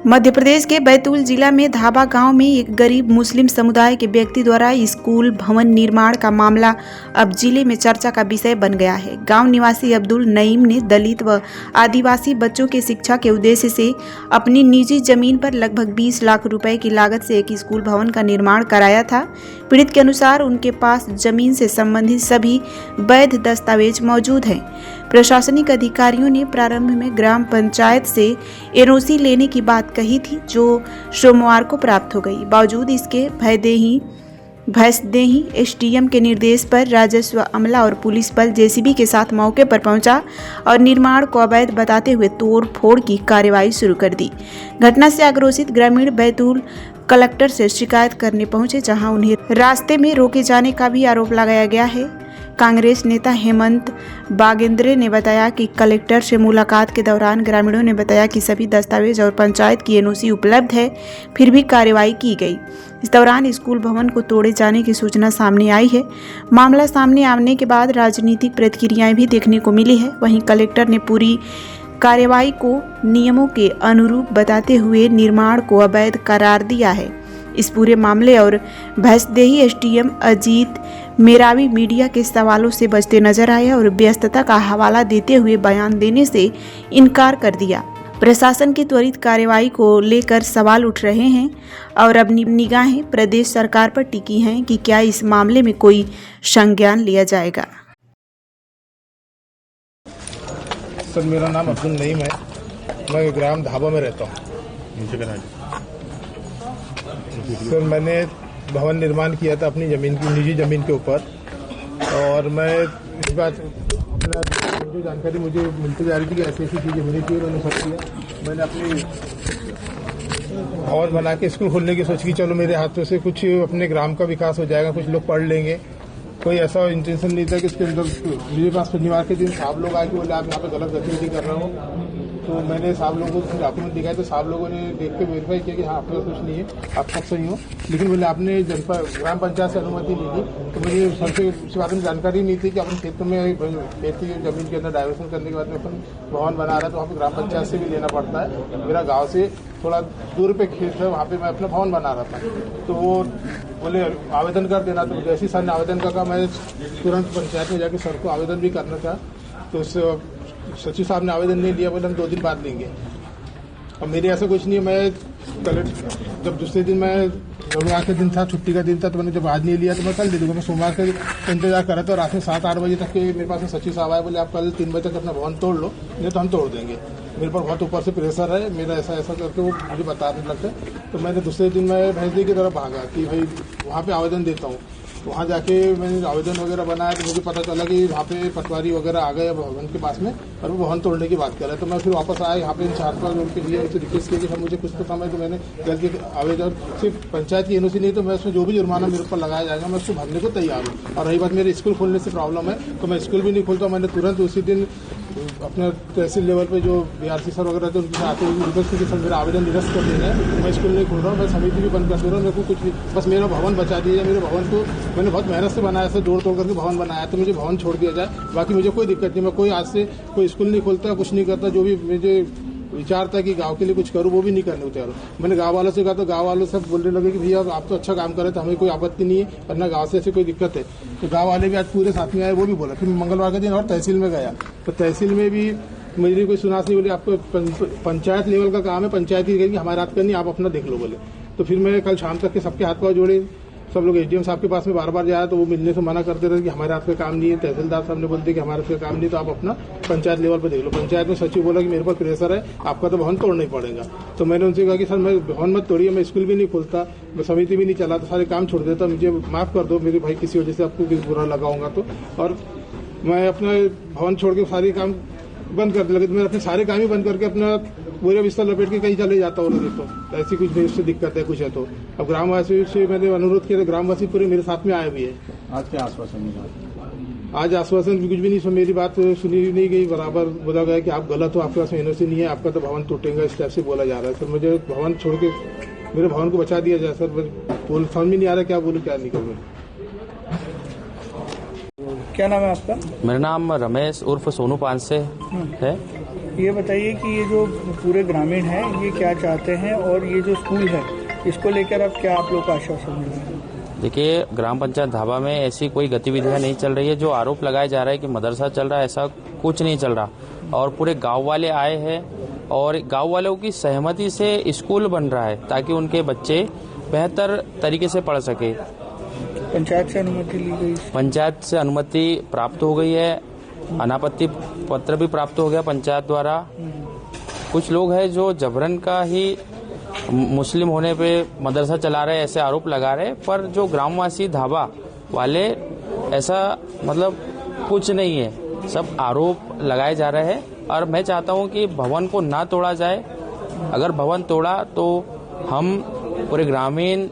मध्य प्रदेश के बैतूल जिला में धाबा गांव में एक गरीब मुस्लिम समुदाय के व्यक्ति द्वारा स्कूल भवन निर्माण का मामला अब जिले में चर्चा का विषय बन गया है। गांव निवासी अब्दुल नईम ने दलित व आदिवासी बच्चों के शिक्षा के उद्देश्य से अपनी निजी जमीन पर लगभग 20 लाख रुपए की लागत से एक स्कूल भवन का निर्माण कराया था। पीड़ित के अनुसार उनके पास जमीन से संबंधित सभी वैध दस्तावेज मौजूद हैं। प्रशासनिक अधिकारियों ने प्रारंभ में ग्राम पंचायत से एनओसी लेने की बात कही थी, जो सोमवार को प्राप्त हो गई। बावजूद इसके भैंसदेही एसडीएम के निर्देश पर राजस्व, अमला और पुलिस बल जेसीबी के साथ मौके पर पहुंचा और निर्माण को अवैध बताते हुए तोड़ फोड़ की कार्रवाई शुरू कर दी। घटना से आक्रोशित ग्रामीण बैतूल कलेक्टर से शिकायत करने पहुंचे, जहां उन्हें रास्ते में रोके जाने का भी आरोप लगाया गया है। कांग्रेस नेता हेमंत बागेंद्रे ने बताया कि कलेक्टर से मुलाकात के दौरान ग्रामीणों ने बताया कि सभी दस्तावेज और पंचायत की एनओसी उपलब्ध है, फिर भी कार्रवाई की गई। इस दौरान स्कूल भवन को तोड़े जाने की सूचना सामने आई है। मामला सामने आने के बाद राजनीतिक प्रतिक्रियाएं भी देखने को मिली है। वहीं कलेक्टर ने पूरी कार्रवाई को नियमों के अनुरूप बताते हुए निर्माण को अवैध करार दिया है। इस पूरे मामले और भैंसदेही एसडीएम अजीत मेरावी मीडिया के सवालों से बचते नजर आए और व्यस्तता का हवाला देते हुए बयान देने से इनकार कर दिया। प्रशासन की त्वरित कार्रवाई को लेकर सवाल उठ रहे हैं और अब निगाहें प्रदेश सरकार पर टिकी हैं कि क्या इस मामले में कोई संज्ञान लिया जाएगा। सर, मेरा नाम अब्दुल नईम है। मैं ग्राम धाबा में रहता हूँ। सर, मैंने भवन निर्माण किया था अपनी जमीन की, निजी जमीन के ऊपर, और मैं इस बात जो जानकारी मुझे मिलती जा रही थी कि ऐसी चीजें होनी चाहिए, मैंने सब किया। मैंने अपनी भवन बना के स्कूल खोलने की सोच की, चलो मेरे हाथों से कुछ अपने ग्राम का विकास हो जाएगा, कुछ लोग पढ़ लेंगे। कोई ऐसा इंटेंशन नहीं था कि इसके अंदर मेरे पास शनिवार के दिन साहब लोग आए कि बोले आप यहाँ पे गलत गतिविधि कर रहे हो। तो मैंने साहब लोगों को डॉक्यूमेंट दिखाया, तो साहब लोगों ने देख के वेरीफाई किया कि हाँ आपके पास कुछ नहीं है, आप सब सही हो। लेकिन बोले आपने ग्राम पंचायत से अनुमति ली थी, तो मुझे सर से इस बात में जानकारी नहीं थी कि अपन क्षेत्र में खेत की जमीन के अंदर डाइवर्सन करने के बाद में अपन भवन बना रहा है, तो वहाँ पर ग्राम पंचायत से भी लेना पड़ता है। मेरा गाँव से थोड़ा दूर पे खेत है, वहाँ पे मैं अपना भवन बना रहा था। तो वो बोले आवेदन कर देना। तो जैसे सर ने आवेदन का मैं तुरंत पंचायत में जाके सर को आवेदन भी करना था, तो सचिव साहब ने आवेदन नहीं लिया, बोले हम 2 दिन बाद लेंगे। अब मेरे ऐसा कुछ नहीं है। मैं जब दूसरे दिन रविवार का दिन था, छुट्टी का दिन था, तो मैंने जब आज नहीं लिया तो मैं कल दे दूंगा। मैं सोमवार का इंतजार कर रहा था। रात में 7-8 बजे तक के मेरे पास सचिव साहब आए, बोले आप कल 3 बजे तक अपना भवन तोड़ लो, नहीं तो हम तोड़ देंगे। मेरे पर बहुत ऊपर से प्रेशर है, मेरा ऐसा करके वो मुझे बताने लगते। तो मैंने दूसरे दिन मैं भैंसदेही की तरफ भागा कि भाई वहाँ पे आवेदन देता हूँ। वहाँ जाके मैंने आवेदन वगैरह बनाया, तो मुझे पता चला कि वहाँ पे पटवारी वगैरह आ गए भवन के पास में, और वो भवन तोड़ने की बात कर रहे। तो मैं फिर वापस आया यहाँ पे इंचार्ज पर उनके लिए उनसे रिक्वेस्ट किया कि सर मुझे कुछ तो समय, तो मैंने गलती आवेदन सिर्फ पंचायत की एनओसी नहीं, तो मैं उसमें जो भी जुर्माना मेरे ऊपर लगाया जाएगा मैं उसको भरने को तैयार हूँ। और रही बात मेरे स्कूल खोलने से प्रॉब्लम है, तो मैं स्कूल भी नहीं खोलता। मैंने तुरंत उसी दिन अपने तहसील लेवल पे जो बीआरसी सर वगैरह थे उनके साथ रिक्वेस्ट की सर मेरा आवेदन निरस्त कर देना है, मैं स्कूल नहीं खोल रहा हूँ, मैं समिति भी बंद कर दे रहा हूँ, मेरे को कुछ भी बस मेरा भवन बचा दिया। मेरे भवन को मैंने बहुत मेहनत से बनाया, ऐसे जोड़ तोड़ करके भवन बनाया, तो मुझे भवन छोड़ दिया जाए। बाकी मुझे कोई दिक्कत नहीं, मैं कोई आज से कोई स्कूल नहीं खोलता, कुछ नहीं करता। जो भी मुझे विचार था कि गांव के लिए कुछ करूं, वो भी नहीं करने को तैयार हूं। मैंने गांव वालों से कहा, तो गांव वालों सब बोलने लगे कि भैया आप तो अच्छा काम कर रहे थे, हमें कोई आपत्ति नहीं है, वरना गांव से ऐसी कोई दिक्कत है। तो गांव वाले भी आज पूरे साथ में आए, वो भी बोला। फिर मंगलवार के दिन और तहसील में गया, तो तहसील में भी मेरी कोई सुनास नहीं, बोली आपको पंचायत लेवल का काम है, पंचायत ही कहेगी, हमारे हाथ का नहीं, आप अपना देख लो बोले। तो फिर मैं कल शाम तक के सबके हाथ पाँव जोड़े, सब लोग एसडीएम साहब के पास में बार जाया, तो वो मिलने से मना करते रहे कि हमारे हाथ का काम नहीं है। तहसीलदार साहब ने बोलते कि हमारे हाथ का काम नहीं, तो आप अपना पंचायत लेवल पर देख लो। पंचायत में सचिव बोला कि मेरे पर प्रेशर है, आपका तो भवन तोड़ना ही पड़ेगा। तो मैंने उनसे कहा कि सर मैं भवन मत तोड़िए, मैं स्कूल भी नहीं खोलता, मैं समिति भी नहीं चलाता, सारे काम छोड़ देता, मुझे माफ कर दो मेरे भाई, किसी वजह से आपको बुरा लगाऊंगा तो। और मैं अपना भवन छोड़ के सारे काम बंद कर दिया, मैं अपने सारे काम ही बंद करके अपना पूरे बिस्तर लपेट के कहीं चले जाता हूँ। तो ऐसी कुछ नहीं, उससे दिक्कत है कुछ है तो। अब ग्रामवासी से मैंने अनुरोध किया, तो ग्रामवासी पूरे मेरे साथ में आए भी है। आज क्या आश्वासन मिला? आज आश्वासन भी कुछ भी नहीं, मेरी बात सुनी नहीं गई। बराबर बोला गया कि आप गलत हो, आपके पास एनओसी नहीं है, आपका तो भवन टूटेगा, इस टाइप से बोला जा रहा है। सर मुझे भवन छोड़ के मेरे भवन को बचा दिया जाए। सर समझ में नहीं आ रहा क्या बोलूँ क्या नहीं करूँ। क्या नाम है आपका? मेरा नाम रमेश उर्फ सोनू पांसे है। ये बताइए कि ये जो पूरे ग्रामीण हैं ये क्या चाहते हैं और ये जो स्कूल है इसको लेकर अब क्या आप लोग का आश्वासन मिल रहा है? देखिए, ग्राम पंचायत धाबा में ऐसी कोई गतिविधियां नहीं चल रही है। जो आरोप लगाया जा रहा है कि मदरसा चल रहा है, ऐसा कुछ नहीं चल रहा। और पूरे गांव वाले आए हैं और गांव वालों की सहमति से स्कूल बन रहा है ताकि उनके बच्चे बेहतर तरीके से पढ़ सके। पंचायत से अनुमति ली गई? पंचायत से अनुमति प्राप्त हो गई है, अनापत्ति पत्र भी प्राप्त हो गया पंचायत द्वारा। कुछ लोग हैं जो जबरन का ही मुस्लिम होने पे मदरसा चला रहे ऐसे आरोप लगा रहे, पर जो ग्रामवासी धाबा वाले ऐसा मतलब कुछ नहीं है, सब आरोप लगाए जा रहे हैं। और मैं चाहता हूं कि भवन को ना तोड़ा जाए। अगर भवन तोड़ा तो हम पूरे ग्रामीण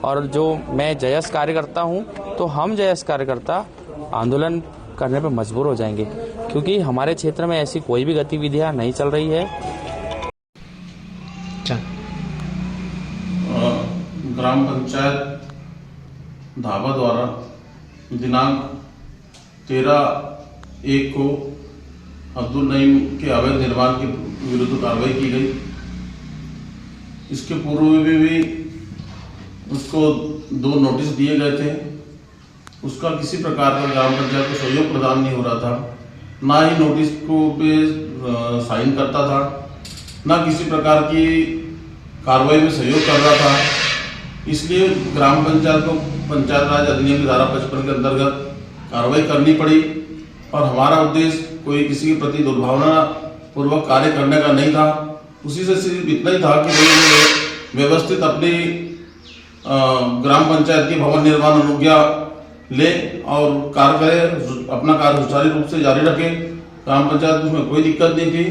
और जो मैं जयस कार्यकर्ता हूं तो हम जयस कार्यकर्ता आंदोलन करने पर मजबूर हो जाएंगे, क्योंकि हमारे क्षेत्र में ऐसी कोई भी गतिविधियां नहीं चल रही है। ग्राम पंचायत धाबा द्वारा दिनांक 13/1 को अब्दुल नईम के अवैध निर्माण के विरुद्ध कार्रवाई की गई। इसके पूर्व में भी उसको 2 नोटिस दिए गए थे। उसका किसी प्रकार का ग्राम पंचायत को सहयोग प्रदान नहीं हो रहा था, ना ही नोटिस को पे साइन करता था, ना किसी प्रकार की कार्रवाई में सहयोग कर रहा था। इसलिए ग्राम पंचायत को पंचायत राज अधिनियम की धारा 55 के अंतर्गत कार्रवाई करनी पड़ी। और हमारा उद्देश्य कोई किसी के प्रति दुर्भावना पूर्वक कार्य करने का नहीं था। उसी से सिर्फ इतना ही था कि भाई व्यवस्थित अपनी ग्राम पंचायत की भवन निर्माण अनुज्ञा ले और कार्य करे, अपना कार्य सुचारू रूप से जारी रखे। ग्राम पंचायत में कोई दिक्कत नहीं थी।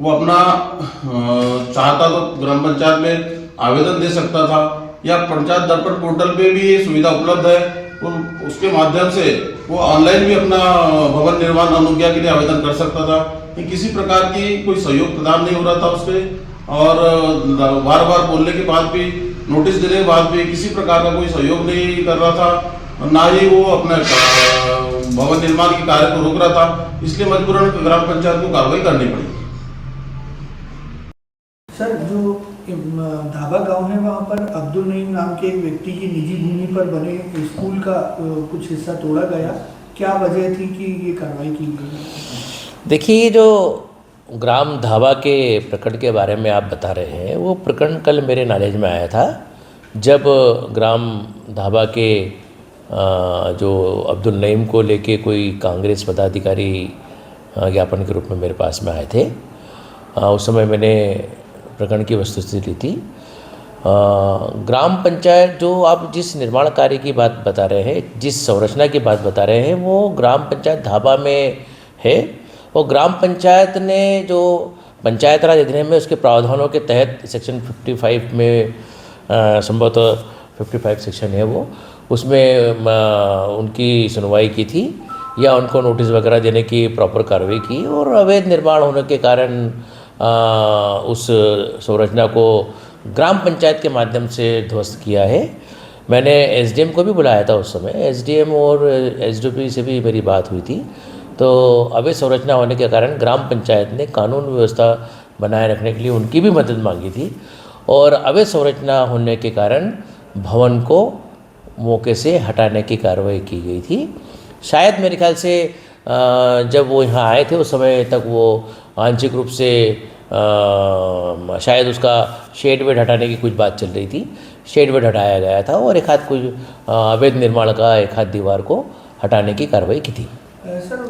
वो अपना चाहता तो ग्राम पंचायत में आवेदन दे सकता था, या पंचायत दर्पण पोर्टल पे भी ये सुविधा उपलब्ध है। उसके माध्यम से वो ऑनलाइन भी अपना भवन निर्माण अनुज्ञा के लिए आवेदन कर सकता था। किसी प्रकार की कोई सहयोग प्रदान नहीं हो रहा था उससे। और बार बार बोलने के बाद भी, नोटिस देने के बाद भी किसी प्रकार का कोई सहयोग नहीं कर रहा था, ना ही वो अपने भवन निर्माण के कार्य को रोक रहा था। इसलिए मजबूरन ग्राम पंचायत को कार्रवाई करनी पड़ी। सर, जो धाबा गांव है वहाँ पर अब्दुल नईम नाम के एक व्यक्ति की निजी भूमि पर बने स्कूल का कुछ हिस्सा तोड़ा गया। क्या वजह थी कि ये कार्रवाई की गई? देखिए, जो ग्राम धाबा के प्रकरण के बारे में आप बता रहे हैं, वो प्रकरण कल मेरे नॉलेज में आया था जब ग्राम धाबा के जो अब्दुल नईम को लेके कोई कांग्रेस पदाधिकारी ज्ञापन के रूप में मेरे पास में आए थे। उस समय मैंने प्रकरण की वस्तुस्थिति ली थी। ग्राम पंचायत, जो आप जिस निर्माण कार्य की बात बता रहे हैं, जिस संरचना की बात बता रहे हैं, वो ग्राम पंचायत धाबा में है। और ग्राम पंचायत ने जो पंचायत राज अधिनियम में उसके प्रावधानों के तहत सेक्शन 55 में संभवतः 55 सेक्शन है वो, उसमें उनकी सुनवाई की थी या उनको नोटिस वगैरह देने की प्रॉपर कार्रवाई की। और अवैध निर्माण होने के कारण उस संरचना को ग्राम पंचायत के माध्यम से ध्वस्त किया है। मैंने एसडीएम को भी बुलाया था उस समय। एसडीएम और एसडीपी से भी मेरी बात हुई थी। तो अवैध संरचना होने के कारण ग्राम पंचायत ने कानून व्यवस्था बनाए रखने के लिए उनकी भी मदद मांगी थी। और अवैध संरचना होने के कारण भवन को मौके से हटाने की कार्रवाई की गई थी। शायद मेरे ख्याल से जब वो यहाँ आए थे उस समय तक वो आंशिक रूप से शायद उसका शेड वेड हटाने की कुछ बात चल रही थी। शेड वेड हटाया गया था और एक हाथ कुछ अवैध निर्माण का एक हाथ दीवार को हटाने की कार्रवाई की थी। सर,